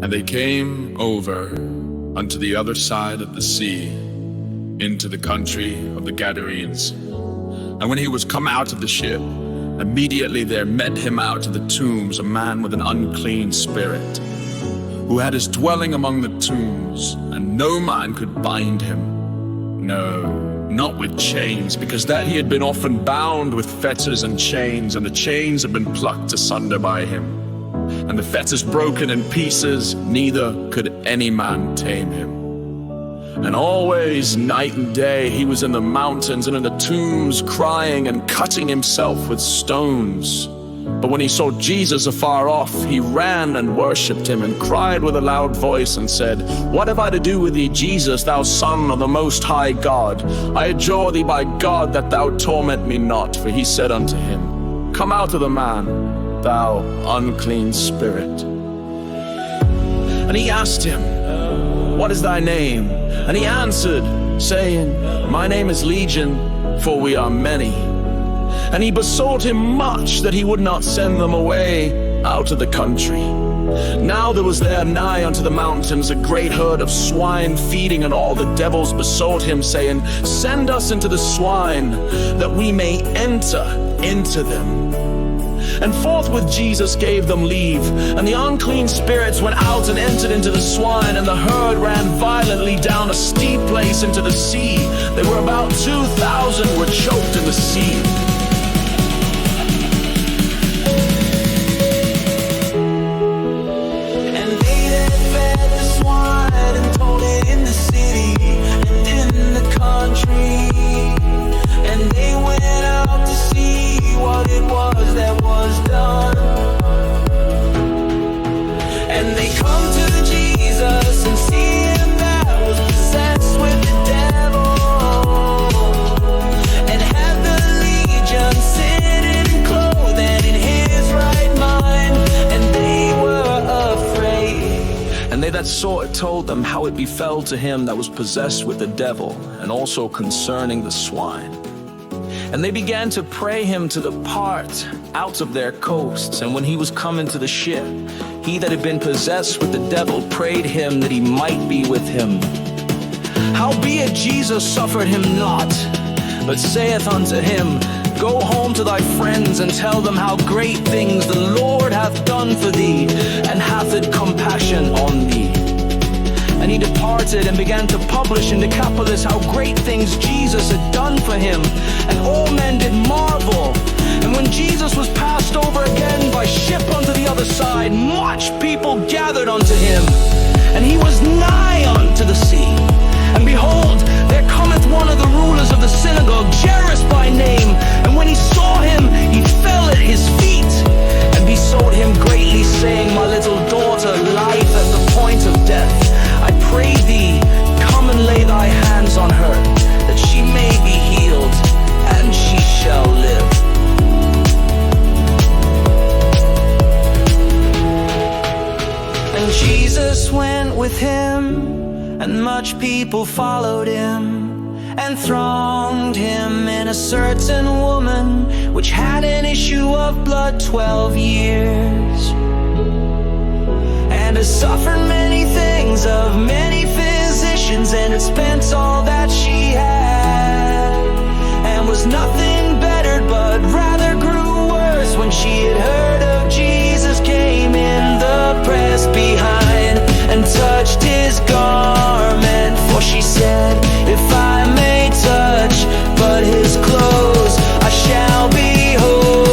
And they came over unto the other side of the sea, into the country of the Gadarenes. And when he was come out of the ship, immediately there met him out of the tombs a man with an unclean spirit, who had his dwelling among the tombs, and no man could bind him, no, not with chains, because that he had been often bound with fetters and chains, and the chains had been plucked asunder by him, and the fetters broken in pieces, neither could any man tame him. And always, night and day, he was in the mountains and in the tombs, crying and cutting himself with stones. But when he saw Jesus afar off, he ran and worshipped him, and cried with a loud voice and said, What have I to do with thee, Jesus, thou Son of the Most High God? I adjure thee by God that thou torment me not. For he said unto him, Come out of the man, thou unclean spirit. And he asked him, What is thy name? And he answered, saying, My name is Legion, for we are many. And he besought him much that he would not send them away out of the country. Now there was there nigh unto the mountains a great herd of swine feeding, and all the devils besought him, saying, Send us into the swine, that we may enter into them. And forthwith Jesus gave them leave, and the unclean spirits went out and entered into the swine, and the herd ran violently down a steep place into the sea. They were about 2,000 were choked in the sea. And they that fed the swine and told it in the city and in the country, and they went out to see what it was that was done. And they come to Jesus and see him that was possessed with the devil, and had the legion sitting and clothed and in his right mind, and they were afraid. And they that saw it told them how it befell to him that was possessed with the devil, and also concerning the swine. And they began to pray him to depart out of their coasts. And when he was come into the ship, he that had been possessed with the devil prayed him that he might be with him. Howbeit Jesus suffered him not, but saith unto him, Go home to thy friends, and tell them how great things the Lord hath done for thee, and hath had compassion on thee. And he departed and began to publish in Decapolis how great things Jesus had done for him. And all men did marvel. And when Jesus was passed over again by ship unto the other side, much people gathered unto him. And he was nigh unto the sea. And behold, there cometh one of the rulers of the synagogue, Jairus by name. And when he saw him, he fell at his feet, and besought him greatly, saying, My little daughter lieth at the point of death. I pray thee, come and lay thy hands on her, that she may be healed, and she shall live. And Jesus went with him, and much people followed him, and thronged him in a certain woman, which had an issue of blood 12 years. And has suffered many things of many physicians, and had spent all that she had, and was nothing bettered, but rather grew worse. When she had heard of Jesus, came in the press behind, and touched his garment. For she said, If I may touch but his clothes, I shall be whole.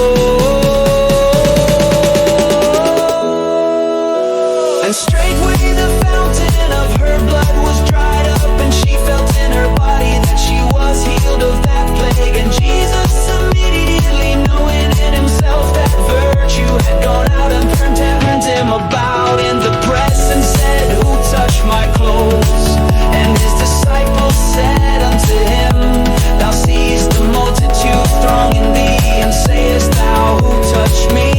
And straightway the fountain of her blood was dried up, and she felt in her body that she was healed of that plague. And Jesus immediately, knowing in himself that virtue had gone out, and turned him about in the press, and said, Who touched my clothes? And his disciples said unto him, Thou seest the multitude thronging thee, and sayest thou, Who touched me?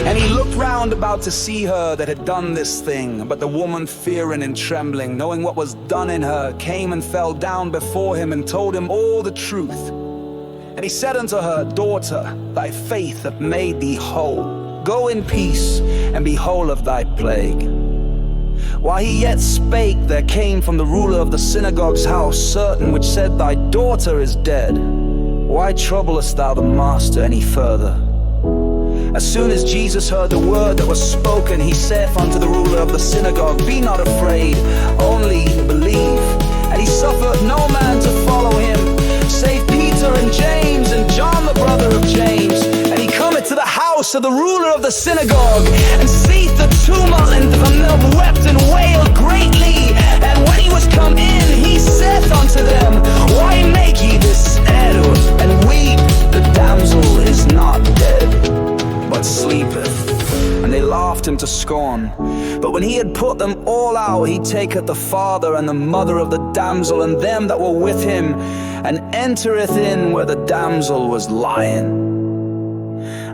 And he looked round about to see her that had done this thing. But the woman, fearing and trembling, knowing what was done in her, came and fell down before him, and told him all the truth. And he said unto her, Daughter, thy faith hath made thee whole. go in peace, and be whole of thy plague. While he yet spake, there came from the ruler of the synagogue's house certain which said, Thy daughter is dead. Why troublest thou the master any further? As soon as Jesus heard the word that was spoken, he saith unto the ruler of the synagogue, Be not afraid, only believe. And he suffered no man to follow him, save Peter and James and John the brother of James. And he cometh to the house of the ruler of the synagogue, and seeth the tumult, and them wept and wailed greatly. And when he was come in, he saith unto them, Why make ye this ado, and weep? The damsel is not dead, but sleepeth. And they laughed him to scorn. But when he had put them all out, he taketh the father and the mother of the damsel, and them that were with him, and entereth in where the damsel was lying.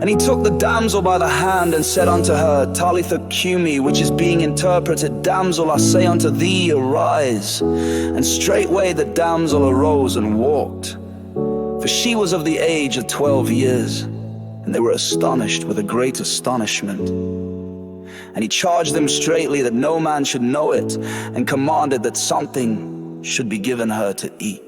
And he took the damsel by the hand, and said unto her, Talitha cumi, which is being interpreted, Damsel, I say unto thee, arise. And straightway the damsel arose and walked. For she was of the age of 12 years. And they were astonished with a great astonishment. And he charged them straitly that no man should know it, and commanded that something should be given her to eat.